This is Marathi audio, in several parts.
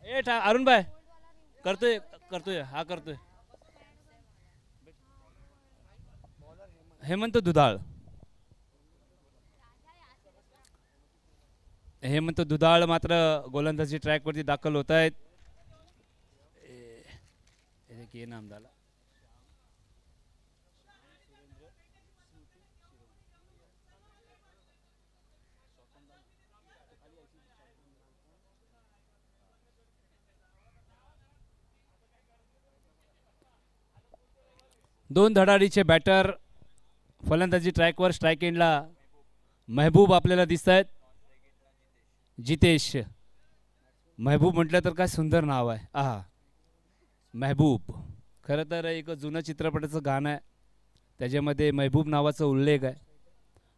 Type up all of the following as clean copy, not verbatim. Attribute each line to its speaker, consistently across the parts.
Speaker 1: अरुण भाई करतोय करतोय हा करतोय. हेमंत दुधाळ. हेमंत दुधाळ मात्र गोलंदाजी ट्रॅकवरती दाखल होत आहेत. ये नाम झाला. दोन धडाडीचे बॅटर फलंदाजी ट्रॅकवर स्ट्राईक एंडला महबूब आपल्याला दिसत आहेत. जितेश. महबूब म्हटलं तर काय सुंदर नाव आहे. आहा महबूब. खरं तर एक जुनं चित्रपटाचं गाणं आहे त्याच्यामध्ये महबूब नावाचा उल्लेख आहे.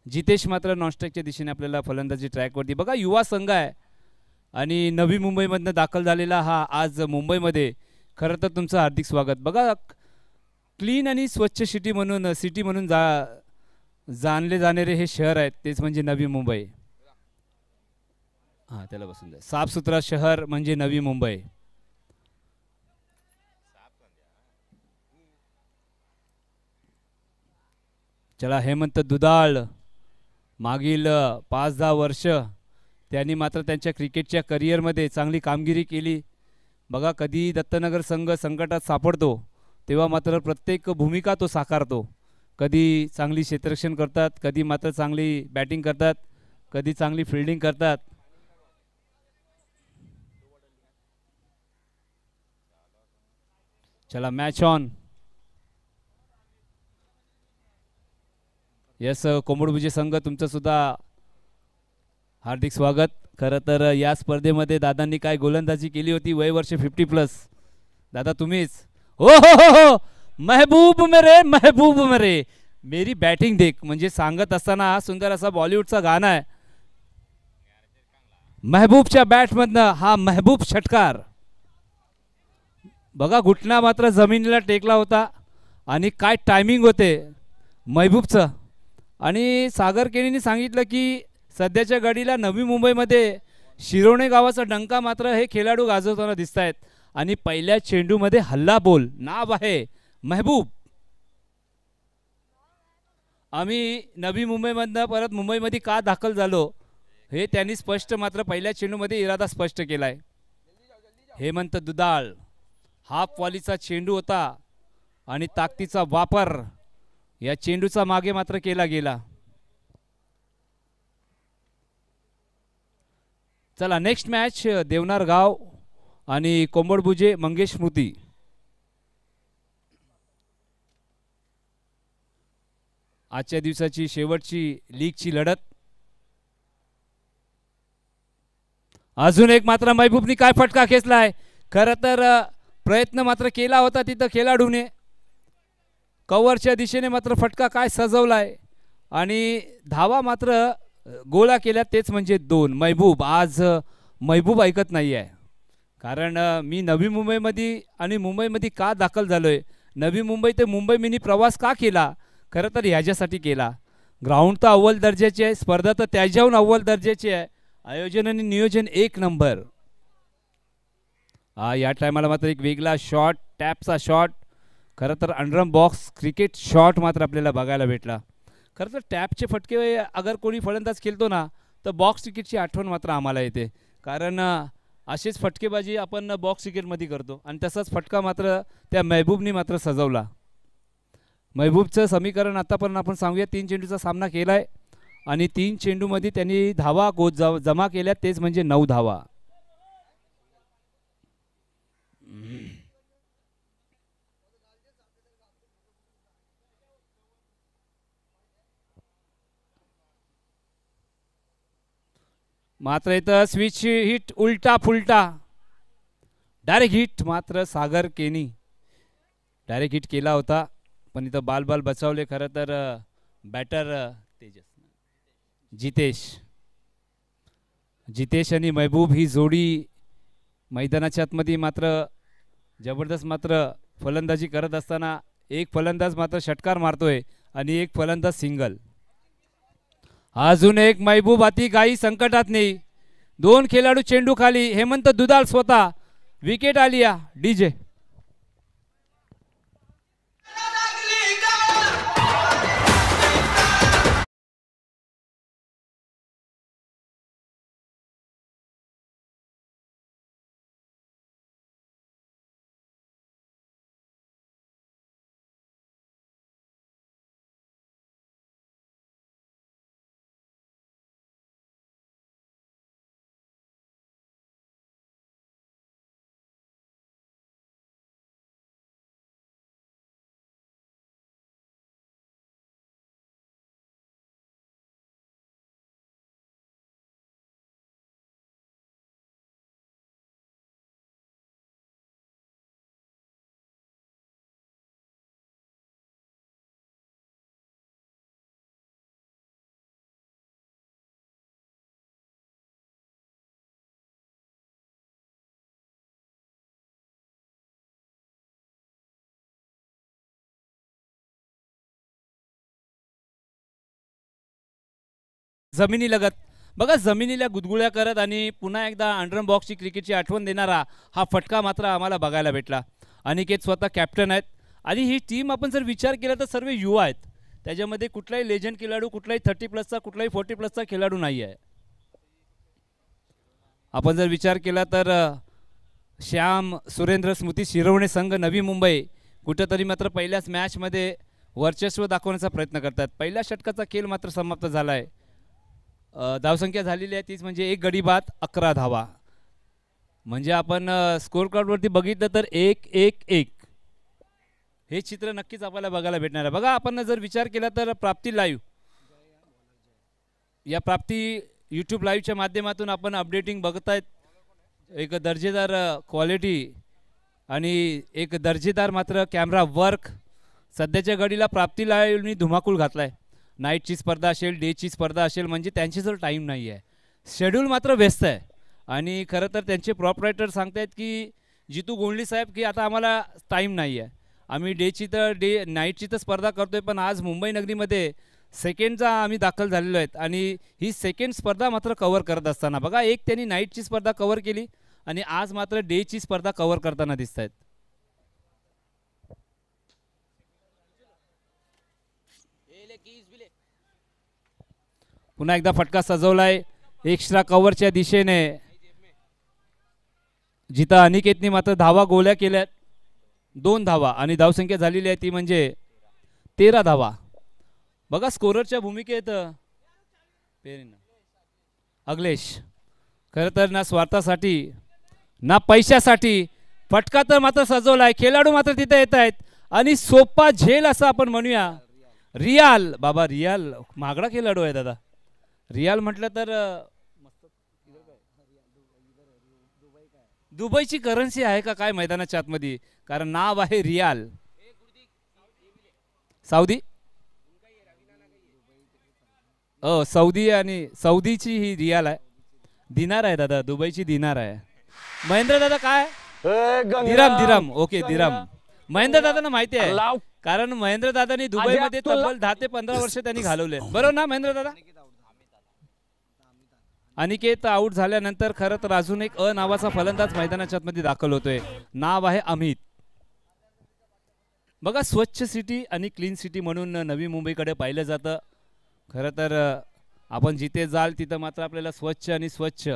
Speaker 1: जितेश मात्र नॉनस्ट्राईकच्या दिशेने आपल्याला फलंदाजी ट्रॅकवरती बघा युवा संघ आहे आणि नवी मुंबईमधनं दाखल झालेला हा आज मुंबईमध्ये. खरं तर तुमचं हार्दिक स्वागत. बघा क्लीन आणि स्वच्छ सिटी म्हणून जाणले जाणारे हे शहर आहेत तेच म्हणजे नवी मुंबई. हां त्याला बसून द्या. साफसुथरा शहर म्हणजे नवी मुंबई. चला हेमंत दुधाळ मागील 5-10 वर्ष त्यांनी मात्र त्यांच्या क्रिकेटच्या करिअरमध्ये चांगली कामगिरी केली. बघा कधी दत्तनगर संघ संकटात सापडतो तेव्हा मात्र प्रत्येक भूमिका तो साकारतो. कधी चांगली क्षेत्ररक्षण करतात, कधी मात्र चांगली बॅटिंग करतात, कधी चांगली फिल्डिंग करतात. चला मॅच ऑन. यस कोंबडभुजे संघ तुमचं सुद्धा हार्दिक स्वागत. खरं तर या स्पर्धेमध्ये दादांनी काय गोलंदाजी केली होती वय वर्ष 50+ दादा तुम्हीच. हो हो हो हो महबूब मेरे मेरी बॅटिंग देख म्हणजे सांगत असताना हा सुंदर असा बॉलिवूडचा गाणं आहे. महबूबच्या बॅटमधनं हा महबूब षटकार. बघा घुटना मात्र जमिनीला टेकला होता आणि काय टायमिंग होते महबूबचं. आणि सागर केनीने सांगितलं की सध्याच्या घडीला नवी मुंबईमध्ये शिरोणे गावाचा डंका मात्र हे खेळाडू गाजवताना दिसत आहेत. आणि पहिल्या चेंडूमध्ये हल्ला बोल नाव आहे महबूब. आम्ही नवी मुंबईमधनं परत मुंबईमध्ये का दाखल झालो हे त्यांनी स्पष्ट मात्र पहिल्या चेंडूमध्ये इरादा स्पष्ट केलाय. हेमंत दुधाळ हाफ वॉलीचा चेंडू होता आणि ताकदीचा वापर या चेंडूचा मागे मात्र केला गेला. चला नेक्स्ट मॅच देवनार गाव आणि कोंबडभुजे मंगेश स्मृती. आजच्या दिवसाची शेवटची लीगची लढत. अजून एक मात्र महबूबनी काय फटका खेचलाय. खरं तर प्रयत्न मात्र केला होता तिथं खेळाडूने कव्हरच्या दिशेने मात्र फटका काय सजवलाय आणि धावा मात्र गोळा केल्या तेच म्हणजे 2. महबूब आज महबूब ऐकत नाही आहे. कारण मी नवी मुंबईमध्ये आणि मुंबईमध्ये का दाखल झालोय नवी मुंबई ते मुंबई मिनी प्रवास का केला. खरं तर ह्याच्यासाठी केला. ग्राउंड तर अव्वल दर्जाचे आहे, स्पर्धा तर त्याच्याहून अव्वल दर्जाची आहे, आयोजन आणि नियोजन 1 नंबर. हा या टायमाला मात्र एक वेगळा शॉट टॅपचा शॉट. खरं तर अंडरम बॉक्स क्रिकेट शॉट मात्र आपल्याला बघायला भेटला. खरं तर टॅपचे फटके अगर कोणी फलंदाज खेळतो ना तर बॉक्स क्रिकेटची आठवण मात्र आम्हाला येते. कारण अशीच फटकेबाजी आपण बॉक्स क्रिकेटमध्ये करतो आणि तसाच फटका मात्र त्या महबूबनी मात्र सजवला. महबूबचं समीकरण आतापर्यंत आपण सांगूया 3 चेंडूचा सामना केला आहे आणि 3 चेंडूमध्ये त्यांनी धावा जमा केल्या तेच म्हणजे 9 धावा. मात्र इथं स्विच हिट उलटा फुलटा डायरेक्ट हिट मात्र सागर केनी डायरेक्ट हिट केला होता पण इथं बाल बचावले. खरं तर बॅटर जितेश आणि महबूब ही जोडी मैदानाच्या आतमध्ये मात्र जबरदस्त मात्र फलंदाजी करत असताना एक फलंदाज मात्र षटकार मारतोय आणि एक फलंदाज सिंगल. अजून एक महबूब अति गाई संकटात नाही. 2 खेळाडू चेंडू खाली. हेमंत दुधाळ स्वतः विकेट आलिया डीजे. जमिनी लगत बघा, जमिनीला गुदगुळ्या करत आणि पुन्हा एकदा अंडरम बॉक्सची क्रिकेटची आठवण देणारा हा फटका मात्र आम्हाला बघायला भेटला. अनिकेत स्वतः कॅप्टन आहेत आणि ही टीम आपण जर विचार केला तर सर्व युवा आहेत. त्याच्यामध्ये कुठलाही लेजंड खेळाडू, कुठलाही 30+चा, कुठलाही 40+चा खेळाडू नाही आहे. आपण जर विचार केला तर श्याम, सुरेंद्र, स्मृती शिरवणे संघ नवी मुंबई कुठंतरी मात्र पहिल्याच मॅचमध्ये वर्चस्व दाखवण्याचा प्रयत्न करतात. पहिल्या षटकाचा खेळ मात्र समाप्त झाला आहे. धावसंख्या झालेली आहे तीच म्हणजे 1 गडी बाद 11 धावा. म्हणजे आपण स्कोर कार्डवरती बघितलं तर 1-1-1 हे चित्र नक्कीच आपल्याला बघायला भेटणार आहे. बघा, आपण जर विचार केला तर प्राप्ती लाईव्ह, या प्राप्ती यूट्यूब लाईव्हच्या माध्यमातून आपण अपडेटिंग बघतायत. एक दर्जेदार क्वालिटी आणि एक दर्जेदार मात्र कॅमेरा वर्क सध्याच्या घडीला प्राप्ती लाईव्हनी धुमाकूळ घातलाय. नाईटची स्पर्धा असेल, डेची स्पर्धा असेल, म्हणजे त्यांची जर टाईम नाही आहे, शेड्यूल मात्र व्यस्त आहे. आणि खरं तर त्यांचे प्रॉपरायटर सांगतायत की जितू गोंडली साहेब की आता आम्हाला टाईम नाही आहे, आम्ही नाईटची तर स्पर्धा करतोय, पण आज मुंबई नगरीमध्ये सेकंडचा आम्ही दाखल झालेलो आहेत आणि ही सेकंड स्पर्धा मात्र कव्हर करत असताना बघा, एक त्यांनी नाईटची स्पर्धा कव्हर केली आणि आज मात्र डेची स्पर्धा कव्हर करताना दिसत आहेत. पुन्हा एकदा फटका सजवलाय एक्स्ट्रा कव्हरच्या दिशेने, जिथं अनिकेतने मात्र धावा गोल्या केल्यात 2 धावा आणि धावसंख्या झालेली आहे ती म्हणजे 13 धावा. बघा, स्कोररच्या भूमिकेत अगलेश खरं तर ना स्वार्थासाठी ना पैशासाठी फटका तर मात्र सजवलाय. खेळाडू मात्र तिथे येत आहेत आणि सोपा झेल असं आपण म्हणूया. रियाल, बाबा रियाल महागडा खेळाडू आहे दादा. रियाल म्हटलं तर दुबईची करन्सी आहे का काय मैदानाच्या आतमध्ये, कारण नाव आहे रियाल. सौदी सौदी आणि सौदीची ही रियाल आहे. दिनार आहे दादा, दुबईची दिनार आहे. महेंद्र दादा काय दिराम ओके दिराम. महेंद्र दादांना माहिती आहे, कारण महेंद्र दादांनी दुबईमध्ये तब्बल 10 ते 15 वर्ष त्यांनी घालवले, बरोबर ना महेंद्र दादा. अनिकेत आऊट झाल्यानंतर खरं तर अजून एक नावाचा फलंदाज मैदानाच्या आतमध्ये दाखल होतोय. नाव आहे अमित. बघा, स्वच्छ सिटी आणि क्लीन सिटी म्हणून नवी मुंबईकडे पाहिलं जातं. खरं तर आपण जिथे जाल तिथं मात्र आपल्याला स्वच्छ आणि स्वच्छ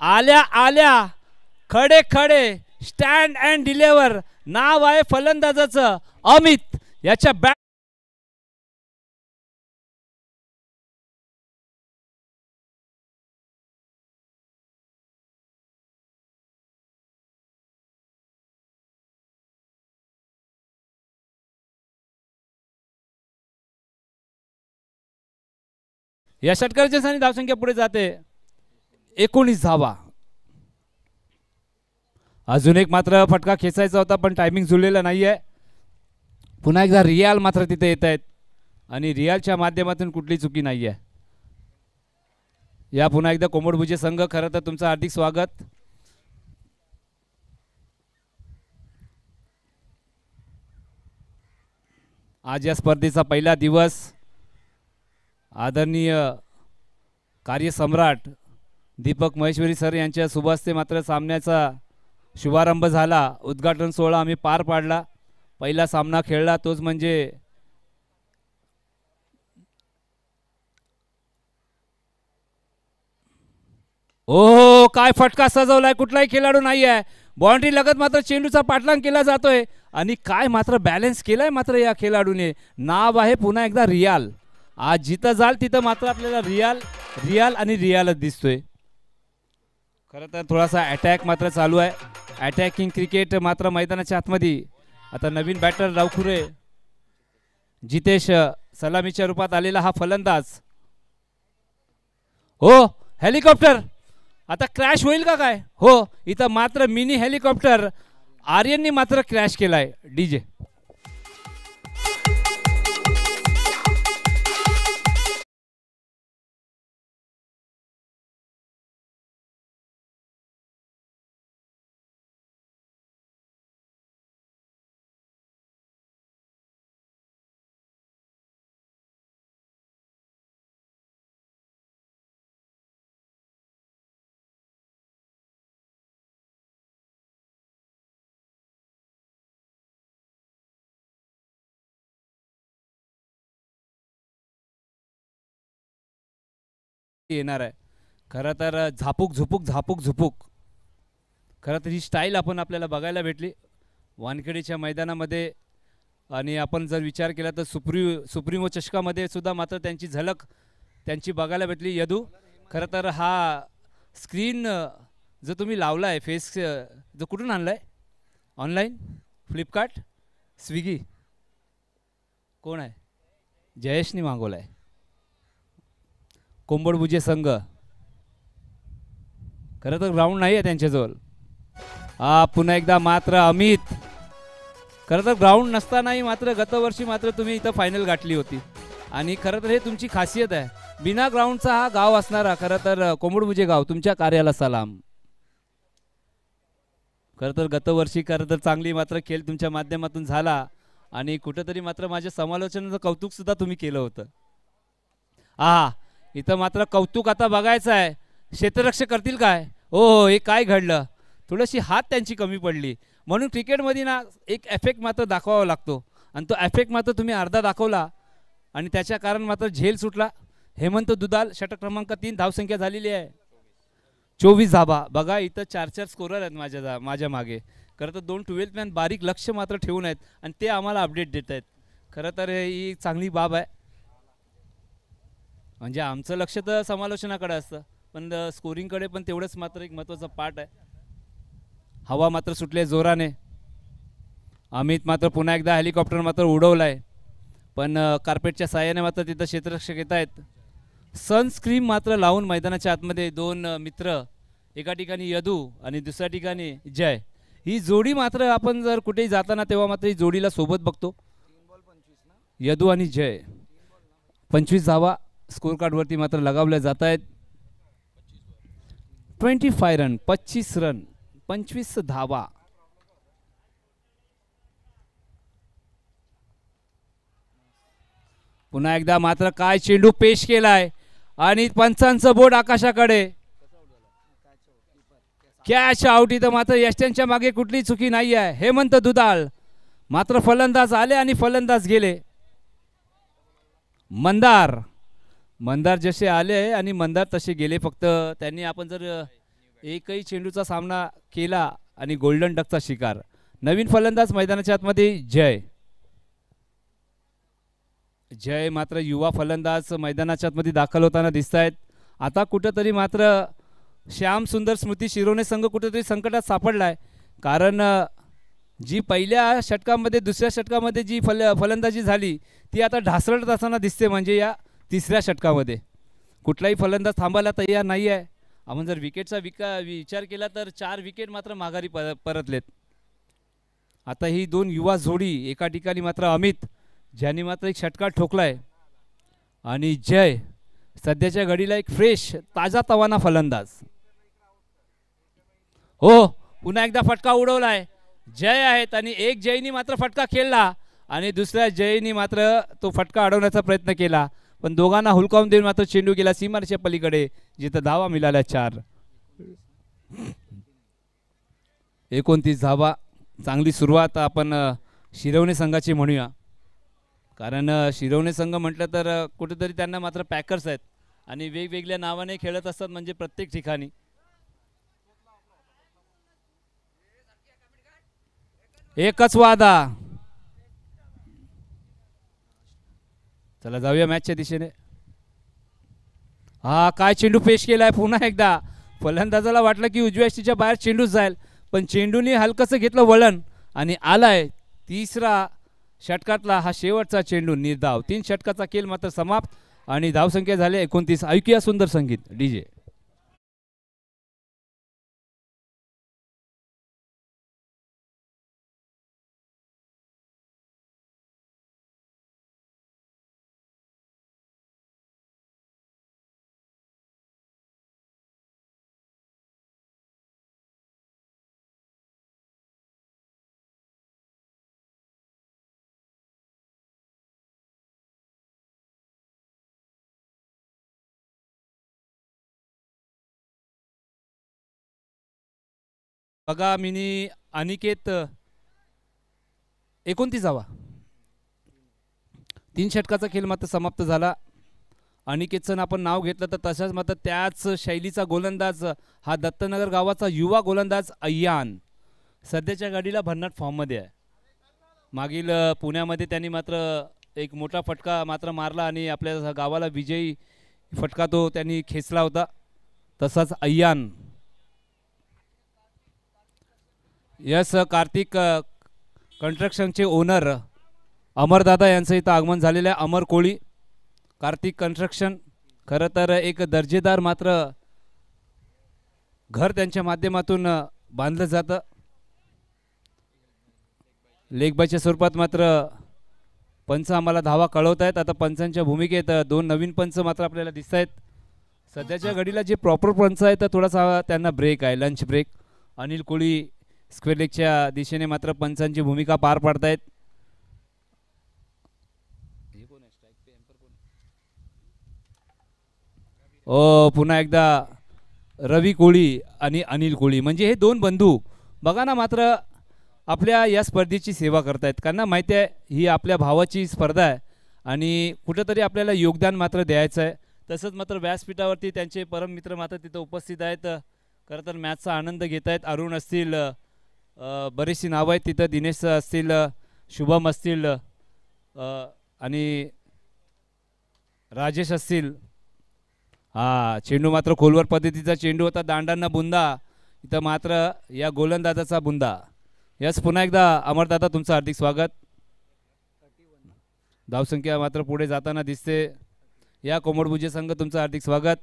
Speaker 1: आल्या आल्या खडे खडे स्टँड अँड डिलेवर. नाव आहे फलंदाजाचं अमित. याच्या बॅट या षटकाराच्या स्थानी धावसंख्या पुढे जाते 19 धावा. अजून एक मात्र फटका खेचायचा होता पण टायमिंग जुळलेला नाहीये. पुन्हा एकदा रियाल मात्र तिथे येत आहेत आणि रियालच्या माध्यमातून कुठली चुकी नाहीये. या पुन्हा एकदा कोंबडभुजे संघ खरं तर तुमचं हार्दिक स्वागत. आज या स्पर्धेचा पहिला दिवस आदरणीय कार्यसम्राट दीपक महेश्वरी सर यांच्या शुभ हस्ते मात्र सामन्याचा शुभारंभ झाला. उद्घाटन सोहळा आम्ही पार पाडला. पहिला सामना खेळला तोच म्हणजे ओ काय फटका सजवलाय. कुठलाही खेळाडू नाही आहे. बाउंड्री लगत मात्र चेंडूचा पाठलाग केला जातोय आणि काय मात्र बॅलन्स केलाय मात्र या खेळाडूने. नाव आहे पुन्हा एकदा रियाल. आज जिथं जाल तिथं मात्र आपल्याला रियाल रियाल आणि रियालच दिसतोय. खरं तर थोडासा अटॅक मात्र चालू आहे. अटॅकिंग क्रिकेट मात्र मैदानाच्या आतमध्ये. आता नवीन बॅटर रावखुरे जितेश सलामीच्या रूपात आलेला हा फलंदाज. हो हेलिकॉप्टर आता क्रॅश होईल का काय. हो इथं मात्र मिनी हेलिकॉप्टर आर्यननी मात्र क्रॅश केलाय. डीजे येणार आहे. खरं तर झापूक झुपूक झापूक झुपूक खरं तर ही स्टाईल आपण आपल्याला बघायला भेटली वानखेडेच्या मैदानामध्ये. आणि आपण जर विचार केला तर सुप्रीमो चषकामध्ये सुद्धा मात्र त्यांची झलक त्यांची बघायला भेटली. यदू खरं तर हा स्क्रीन जो तुम्ही लावला आहे फेस जो कुठून आणला आहे. ऑनलाईन फ्लिपकार्ट स्विगी कोण आहे. जयेशनी मागवला आहे. कोंबडभुजे संघ. खरं तर ग्राउंड नाही आहे त्यांच्याजवळ. हा पुन्हा एकदा मात्र अमित. खरं तर ग्राउंड नसतानाही मात्र गतवर्षी मात्र तुम्ही इथं फायनल गाठली होती आणि खरं तर हे तुमची खासियत आहे. बिना ग्राउंडचा हा गाव असणारा खरं तर कोंबडभुजे गाव तुमच्या कार्याला सलाम. खरं तर गतवर्षी खरं तर चांगली मात्र खेळ तुमच्या माध्यमातून झाला आणि कुठंतरी मात्र माझ्या समालोचनाचं कौतुक सुद्धा तुम्ही केलं होतं. हा इथं मात्र कौतुक आता बघायचं आहे. क्षेत्ररक्षक करतील काय. हो हे काय घडलं. थोडीशी हात त्यांची कमी पडली म्हणून क्रिकेटमध्ये ना एक एफेक्ट मात्र दाखवावा लागतो आणि तो एफेक्ट मात्र तुम्ही अर्धा दाखवला आणि त्याच्या कारण मात्र झेल सुटला. हेमंत दुधाल षटक क्रमांक 3 धावसंख्या झालेली आहे 24 धाबा. बघा इथं 4 स्कोरर आहेत माझ्या मागे. खरं तर 2 12th मॅन बारीक लक्ष मात्र ठेवून आहेत आणि ते आम्हाला अपडेट देत आहेत. खरं तर ही चांगली बाब आहे. म्हणजे आमचं लक्ष तर समालोचनाकडे असतं पण स्कोरिंगकडे पण तेवढंच मात्र एक महत्त्वाचा पार्ट आहे. हवा मात्र सुटले जोराने. अमित मात्र पुन्हा एकदा हेलिकॉप्टर मात्र उडवलाय पण कार्पेटच्या साह्याने मात्र तिथं क्षेत्ररक्षक येत आहेत. सनस्क्रीन मात्र लावून मैदानाच्या आतमध्ये 2 मित्र एका ठिकाणी यदू आणि दुसऱ्या ठिकाणी जय. ही जोडी मात्र आपण जर कुठेही जाताना तेव्हा मात्र ही जोडीला सोबत बघतो. यदू आणि जय 25 धावा स्कोर कार्डवरती मात्र लगावल्या जात आहेत. 25 रन 25 रन 25 धावा. पुन्हा एकदा मात्र काय चेंडू पेश केलाय आणि पंचांचं बोट आकाशाकडे. Catch out. इथं मात्र यष्ट्यांच्या मागे कुठली चुकी नाही आहे. हेमंत दुधाळ मात्र फलंदाज आले आणि फलंदाज गेले. मंदार जसे आले आणि मंदार तसे गेले. फक्त त्यांनी आपण जर एकही चेंडूचा सामना केला आणि गोल्डन डकचा शिकार. नवीन फलंदाज मैदानाच्या आतमध्ये जय मात्र युवा फलंदाज मैदानाच्या आतमध्ये दाखल होताना दिसत आहेत. आता कुठंतरी मात्र श्याम सुंदर स्मृती शिरोने संघ कुठेतरी संकटात सापडलाय कारण जी पहिल्या षटकामध्ये दुसऱ्या षटकामध्ये जी फलंदाजी झाली ती आता ढासळत असताना दिसते. म्हणजे या तिसऱ्या षटकामध्ये कुठलाही फलंदाज थांबायला तयार नाही आहे. आपण जर विकेटचा विचार केला तर 4 विकेट मात्र माघारी परतलेत. आता ही 2 युवा जोडी एका ठिकाणी मात्र अमित ज्यांनी मात्र एक षटकार ठोकलाय आणि जय सध्याच्या घडीला एक फ्रेश ताजा तवाना फलंदाज. हो पुन्हा एकदा फटका उडवलाय. जय आहेत आणि एक जयनी मात्र फटका खेळला आणि दुसऱ्या जयनी मात्र तो फटका अडवण्याचा प्रयत्न केला पण दोघांना हुलकावून देऊन मात्र चेंडू गेला सीमारेषेच्या पलीकडे, जिथं धावा मिळाल्या 4. 29 धावा. चांगली सुरुवात आपण शिरवणे संघाची म्हणूया, कारण शिरवणे संघ म्हटलं तर कुठेतरी त्यांना मात्र पॅकर्स आहेत आणि वेगवेगळ्या नावाने खेळत असतात, म्हणजे प्रत्येक ठिकाणी. एकच वादा. चला जाऊया मॅचच्या दिशेने. हा काय चेंडू पेश केलाय पुन्हा एकदा. फलंदाजाला वाटलं की उजव्या यष्टीच्या बाहेर चेंडू जाईल, पण चेंडूने हलकसं घेतलं वळण आणि आलाय तिसरा षटकातला हा शेवटचा चेंडू. निर्धाव. 3 षटकाचा खेळ मात्र समाप्त आणि धावसंख्या झाली 29. ऐकूया सुंदर संगीत डीजे. बघा मिनी अनिकेत 29 धावा. 3 षटकाचा खेळ मात्र समाप्त झाला. अनिकेतचं आपण नाव घेतलं तर तशाच मात्र त्याच शैलीचा गोलंदाज हा दत्तनगर गावाचा युवा गोलंदाज अय्यान सध्याच्या गाडीला भन्नाट फॉर्ममध्ये आहे. मागील पुण्यामध्ये त्यांनी मात्र एक मोठा फटका मात्र मारला आणि आपल्या गावाला विजयी फटका तो त्यांनी खेचला होता. तसाच अय्यान. यस कार्तिक कन्स्ट्रक्शनचे ओनर अमरदादा यांचं इथं आगमन झालेलं आहे. अमर कोळी कार्तिक कन्स्ट्रक्शन. खरं तर एक दर्जेदार मात्र घर त्यांच्या माध्यमातून बांधलं जातं. लेगबायच्या स्वरूपात मात्र पंच आम्हाला धावा कळवत आहेत. आता पंचांच्या भूमिकेत 2 नवीन पंच मात्र आपल्याला दिसत आहेत. सध्याच्या घडीला जे प्रॉपर पंच आहे तर थोडासा त्यांना ब्रेक आहे, लंच ब्रेक. अनिल कोळी स्क्वेअर लेगच्या दिशेने मात्र पंचांची भूमिका पार पाडतायत. पुन्हा एकदा रवी कोळी आणि अनिल कोळी, म्हणजे हे 2 बंधू बघा ना मात्र आपल्या या स्पर्धेची सेवा करतायत. त्यांना माहिती आहे ही आपल्या भावाची स्पर्धा आहे आणि कुठेतरी आपल्याला योगदान मात्र द्यायचं आहे. तसंच मात्र व्यासपीठावरती त्यांचे परम मित्र मात्र तिथं उपस्थित आहेत. खरं तर मॅचचा आनंद घेत आहेत. अरुण असतील, बरीचशी नावं आहेत तिथं. दिनेश असतील, शुभम असतील आणि राजेश असतील. हा चेंडू मात्र खोलवर पद्धतीचा चेंडू होता. दांडांना बुंदा. इथं मात्र या गोलंदाजाचा बुंदा. यस पुन्हा एकदा अमरदादा तुमचं हार्दिक स्वागत. धावसंख्या मात्र पुढे जाताना दिसते. या कोमडभुजे संघ तुमचं हार्दिक स्वागत.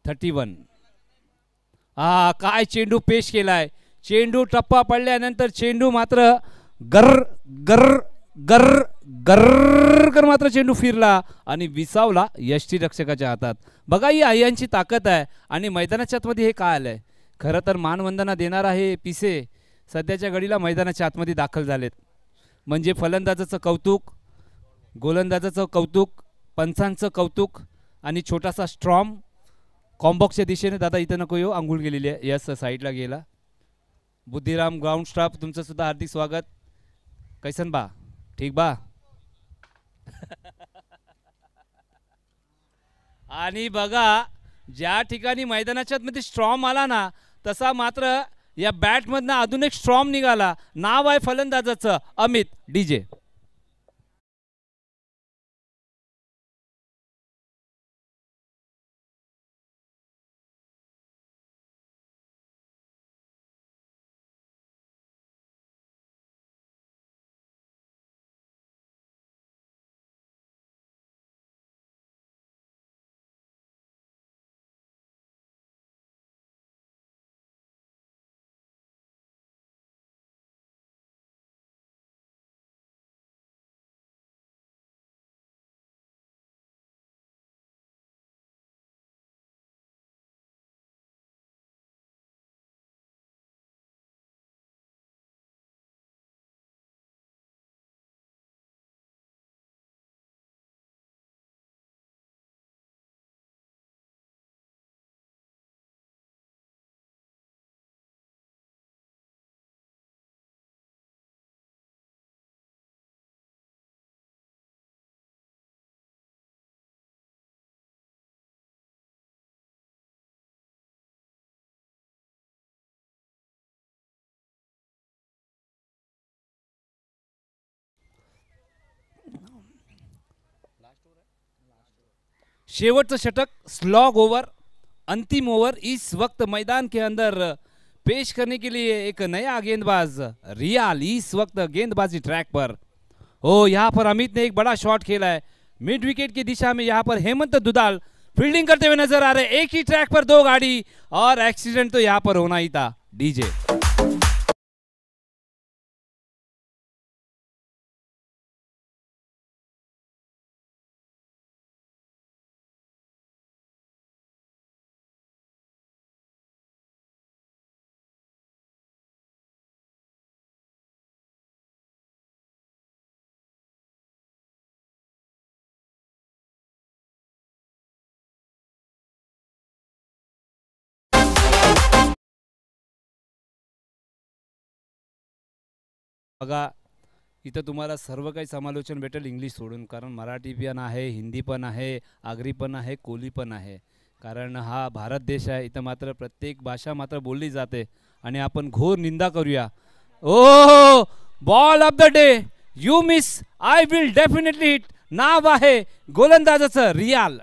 Speaker 1: $31. हा काय चेंडू पेश केलाय. चेंडू टप्पा पडल्यानंतर चेंडू मात्र गर गर गर गर मात्र चेंडू फिरला आणि विसावला यष्टीरक्षकाच्या हातात. बघा ही अय्यांची ताकद आहे. आणि मैदानाच्या आतमध्ये हे काय आलंय. खरं तर मानवंदना देणारा हे पिसे सध्याच्या घडीला मैदानाच्या आतमध्ये दाखल झालेत. म्हणजे फलंदाजाचं कौतुक, गोलंदाजाचं कौतुक, पंचांचं कौतुक आणि छोटासा स्ट्रॉम कॉम्बॉक्सच्या दिशेने. दादा इथं नको येऊ, आंघोळ गेलेली आहे. यस साईडला गेला. बुद्धिराम ग्राउंड स्टाफ तुमचं सुद्धा हार्दिक स्वागत. कैसन बा, ठीक बा. आणि बघा ज्या ठिकाणी मैदानाच्या मध्ये स्ट्रॉम आला ना, तसा मात्र या बॅटमधनं अजून एक स्ट्रॉम निघाला. नाव आहे फलंदाजाचं अमित डीजे. शेवटचं षटक स्लॉग ओवर, अंतिम ओवर इस वक्त मैदान के अंदर पेश करने के लिए एक नया गेंदबाज रियाल इस वक्त गेंदबाजी ट्रैक पर। ओ यहाँ पर अमित ने एक बड़ा शॉट खेला है मिड विकेट की दिशा में। यहाँ पर हेमंत दुधाल फील्डिंग करते हुए नजर आ रहे हैं। एक ही ट्रैक पर दो गाड़ी और एक्सीडेंट तो यहाँ पर होना ही था। डीजे बघा, इथं तुम्हाला सर्व काही समालोचन भेटेल इंग्लिश सोडून, कारण मराठी पण आहे, हिंदी पण आहे, आगरी पण आहे, कोली पण आहे। कारण हा भारत देश आहे, इथं मात्र प्रत्येक भाषा मात्र बोलली जाते आणि आपण घोर निंदा करूया। Oh ball of the day, you miss, I will definitely hit. नाव आहे गोलंदाजाचं रियाल।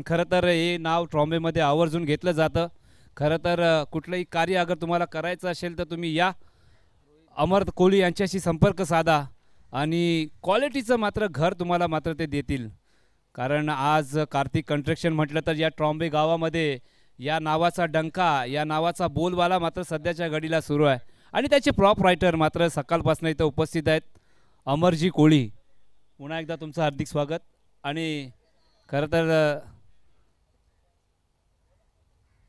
Speaker 1: खरं तर हे नाव ट्रॉम्बेमध्ये आवर्जून घेतलं जातं। खरं तर कुठलंही कार्य अगर तुम्हाला करायचं असेल तर तुम्ही या अमर कोहली यांच्याशी संपर्क साधा आणि क्वालिटीचं मात्र घर तुम्हाला मात्र ते देतील। कारण आज कार्तिक कंस्ट्रक्शन म्हटलं तर या ट्रॉम्बे गावामध्ये या नावाचा डंका, या नावाचा बोलबाला मात्र सध्याच्या घडीला सुरू आहे आणि त्याचे प्रॉप रायटर मात्र सकाळपासून इथं उपस्थित आहेत। अमरजी कोहली, पुन्हा एकदा तुमचं हार्दिक स्वागत। आणि खरं तर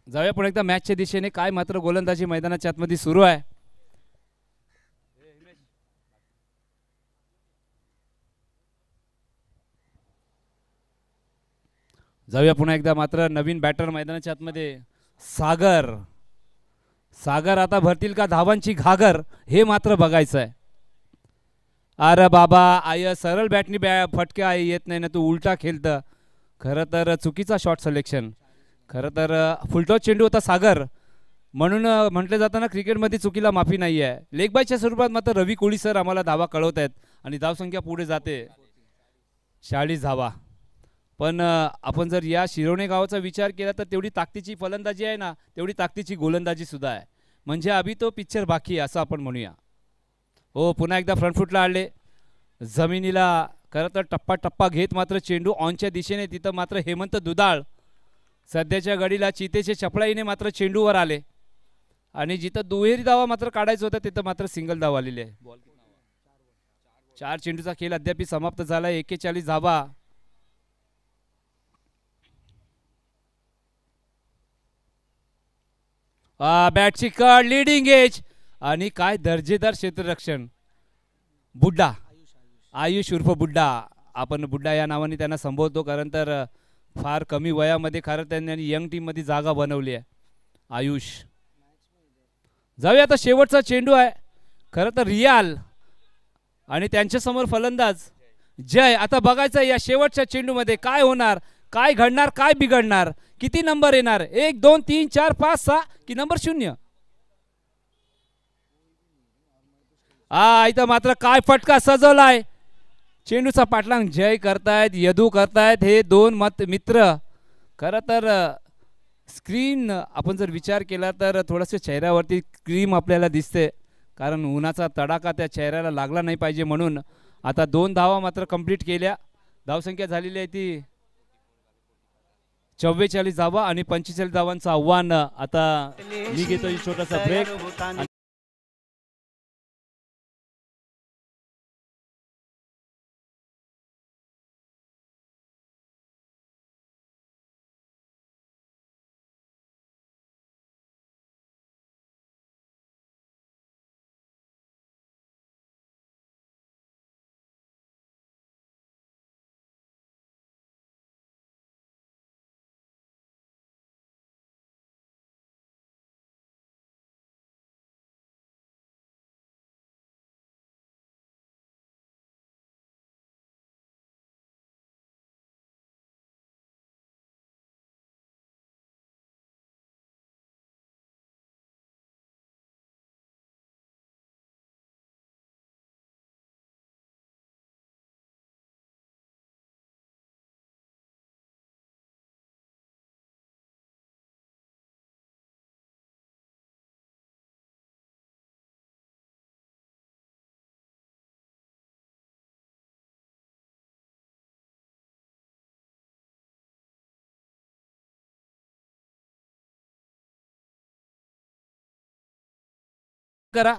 Speaker 1: जाऊया पुन्हा एकदा मॅचच्या दिशेने, काय मात्र गोलंदाजी मैदानाच्या आतमध्ये सुरू आहे। जाऊया पुन्हा एकदा मात्र नवीन बॅटर मैदानाच्या आतमध्ये सागर। सागर आता भरतील का धावांची घागर, हे मात्र बघायचं आहे। अरे बाबा, आय सरळ बॅटनी फटका येत नाही ना, तू उलटा खेळतं। खरं तर चुकीचा शॉट सिलेक्शन। खरं तर फुलटॉस चेंडू होता सागर, म्हणून म्हटलं जातं ना क्रिकेटमध्ये चुकीला माफी नाही आहे। लेग बायच्या स्वरूपात मात्र रवी कोळी सर आम्हाला धावा कळवत आहेत आणि धावसंख्या पुढे जाते 40 धावा। पण आपण जर या शिरोणे गावाचा विचार केला तर तेवढी ताकदीची फलंदाजी आहे ना, तेवढी ताकदीची गोलंदाजी सुद्धा आहे। म्हणजे अभि तो पिक्चर बाकी आहे असं आपण म्हणूया। हो, पुन्हा एकदा फ्रंट फुटला आले जमिनीला। खरं तर टप्पा टप्पा घेत मात्र चेंडू ऑनच्या दिशेने, तिथं मात्र हेमंत दुधाळ सध्याच्या घडीला चितेचे चपळाईने मात्र चेंडूवर आले आणि जिथं दुहेरी धावा मात्र काढायचं होतं तिथं मात्र सिंगल धाव आलेली आहे। 4 चेंडूचा खेळ अद्याप समाप्त झाला, 41 धावा। बॅटची कड, लीडिंग एज आणि काय दर्जेदार क्षेत्ररक्षण। बुड्डा, आयुष उर्फ बुड्डा, आपण बुड्डा या नावाने त्यांना संबोधतो, कारण तर फार कमी वयामध्ये खरं त्यांनी यंग टीम मध्ये जागा बनवली आहे आयुष। जाऊया आता, शेवटचा चेंडू आहे खरं तर रियाल आणि त्यांच्या समोर फलंदाज जय। आता बघायचं या शेवटच्या चेंडू मध्ये काय होणार, काय घडणार, काय बिघडणार, किती नंबर येणार, 1 2 3 4 5 6 की नंबर 0। इथं मात्र काय फटका सजवलाय। चेंडूचा पाठलाग जय करतायत, यदू करतायत हे दोन मित्र। खरं तर स्क्रीन आपण जर विचार केला तर थोडंसं चेहऱ्यावरती क्रीम आपल्याला दिसते, कारण उन्हाचा तडाखा त्या चेहऱ्याला लागला नाही पाहिजे म्हणून। आता 2 धावा मात्र कंप्लीट केल्या, धावसंख्या झालेली आहे ती 44 धावा आणि 45 धावांचं आव्हान। आता मी घेतो छोटासा ब्रेक। करा.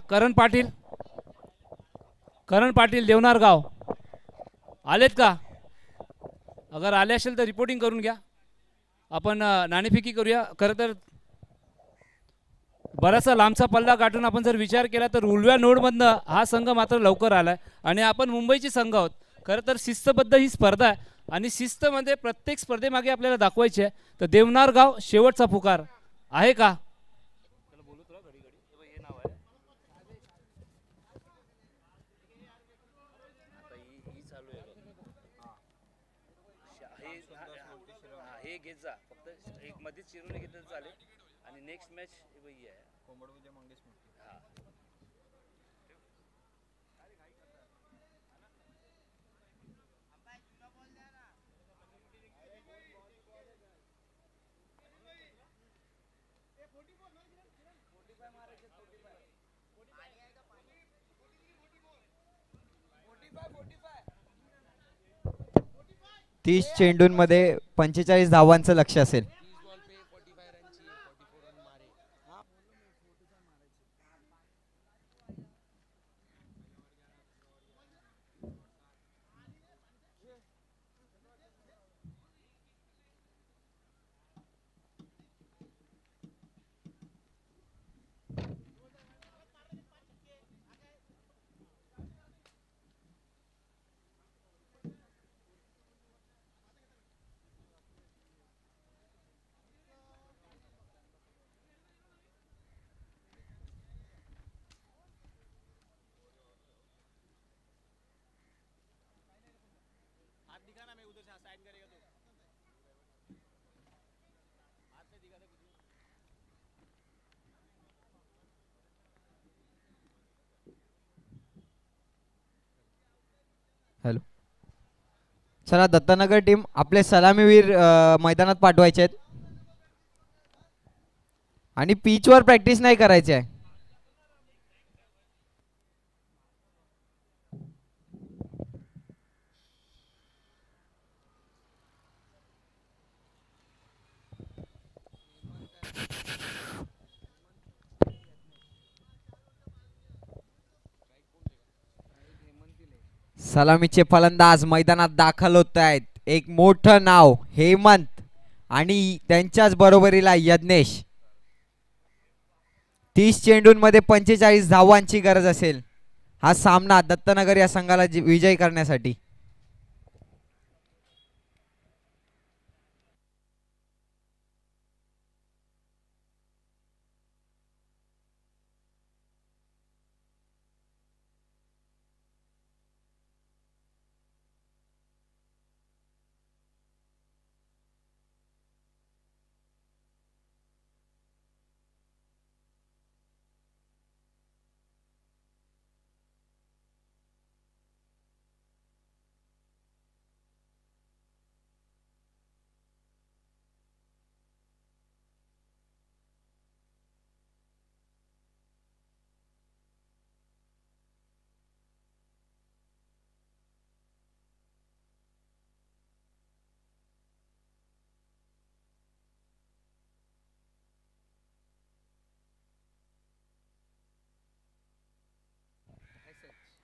Speaker 1: करण पाटील देवनार गाव आलेत का? अगर आले असेल तर रिपोर्टिंग करून घ्या. आपण नाणेफेकी करूया. खरं तर बराचसा लांबचा पल्ला गाठून आपण जर विचार केला तर उलव्या नोडमधनं हा संघ मात्र लवकर आलाय आणि आपण मुंबईची संघ आहोत. खरं तर शिस्तबद्ध ही स्पर्धा आहे आणि शिस्तमध्ये प्रत्येक स्पर्धेमागे आपल्याला दाखवायची आहे. तर देवनार गाव शेवटचा पुकार आहे का? हे घेत जा फक्त एक मध्येच चिरून घेतलं चालेल आणि नेक्स्ट मॅच आहे.
Speaker 2: तीस चेंडूंमध्ये 45 धावांचं लक्ष असेल. हॅलो, चला दत्तनगर टीम आपले सलामीवीर मैदानात पाठवायचे आहेत आणि पिचवर प्रॅक्टिस नाही करायची आहे. सलामीचे फलंदाज मैदानात दाखल होत आहेत. एक मोठं नाव हेमंत आणि त्यांच्याच बरोबरीला यज्ञेश. 30 चेंडूंमध्ये 45 धावांची गरज असेल हा सामना दत्तनगर या संघाला विजयी करण्यासाठी.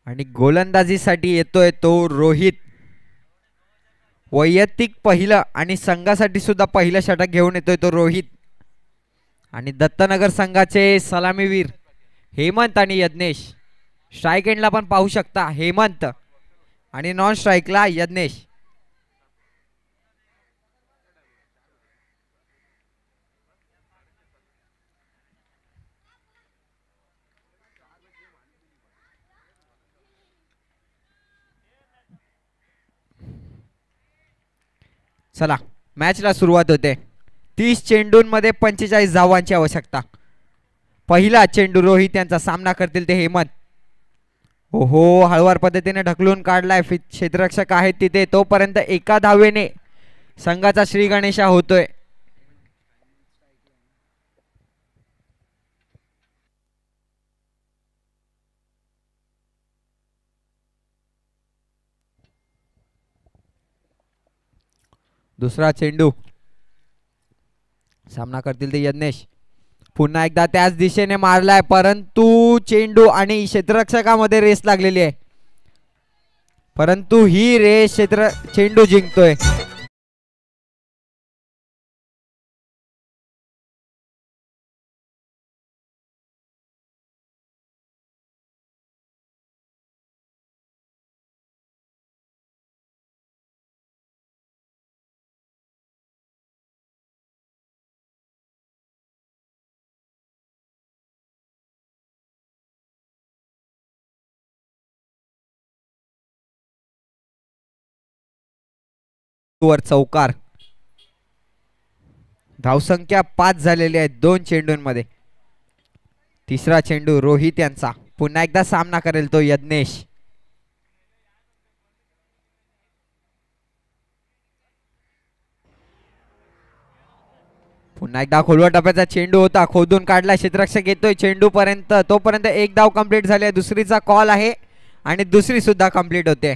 Speaker 2: आणि गोलंदाजीसाठी येतोय तो रोहित. वैयक्तिक पहिलं आणि संघासाठी सुद्धा पहिलं षटक घेऊन येतोय तो रोहित. आणि दत्तनगर संघाचे सलामीवीर हेमंत आणि यज्ञेश. स्ट्राईक एंडला पण पाहू शकता हेमंत आणि नॉन स्ट्राईकला यज्ञेश. चला मॅचला सुरुवात होते. 30 चेंडूंमध्ये 45 धावांची आवश्यकता. पहिला चेंडू रोहित यांचा सामना करतील ते हेमंत. ओहो, हळवार पद्धतीने ढकलून काढलाय. क्षेत्ररक्षक आहेत तिथे. तोपर्यंत एका धावेने संघाचा श्री गणेशा होतोय. दुसरा चेंडू सामना करतील ते यज्ञेश. पुन्हा एकदा त्याच दिशेने मारलाय, परंतु चेंडू आणि क्षेत्ररक्षकामध्ये रेस लागलेली आहे, परंतु ही रेस चेंडू जिंकतोय. वर चौकार. धावसंख्या 5 झालेली आहे 2 चेंडूंमध्ये. तिसरा चेंडू रोहित यांचा. पुन्हा एकदा सामना करेल तो यज्ञेश. पुन्हा एकदा खोलवर टप्प्याचा चेंडू होता, खोदून काढला, क्षेत्ररक्षक येतोय चेंडू पर्यंत. तोपर्यंत एक धाव कंप्लीट झाली आहे, दुसरीचा कॉल आहे आणि दुसरी सुद्धा कंप्लीट होते.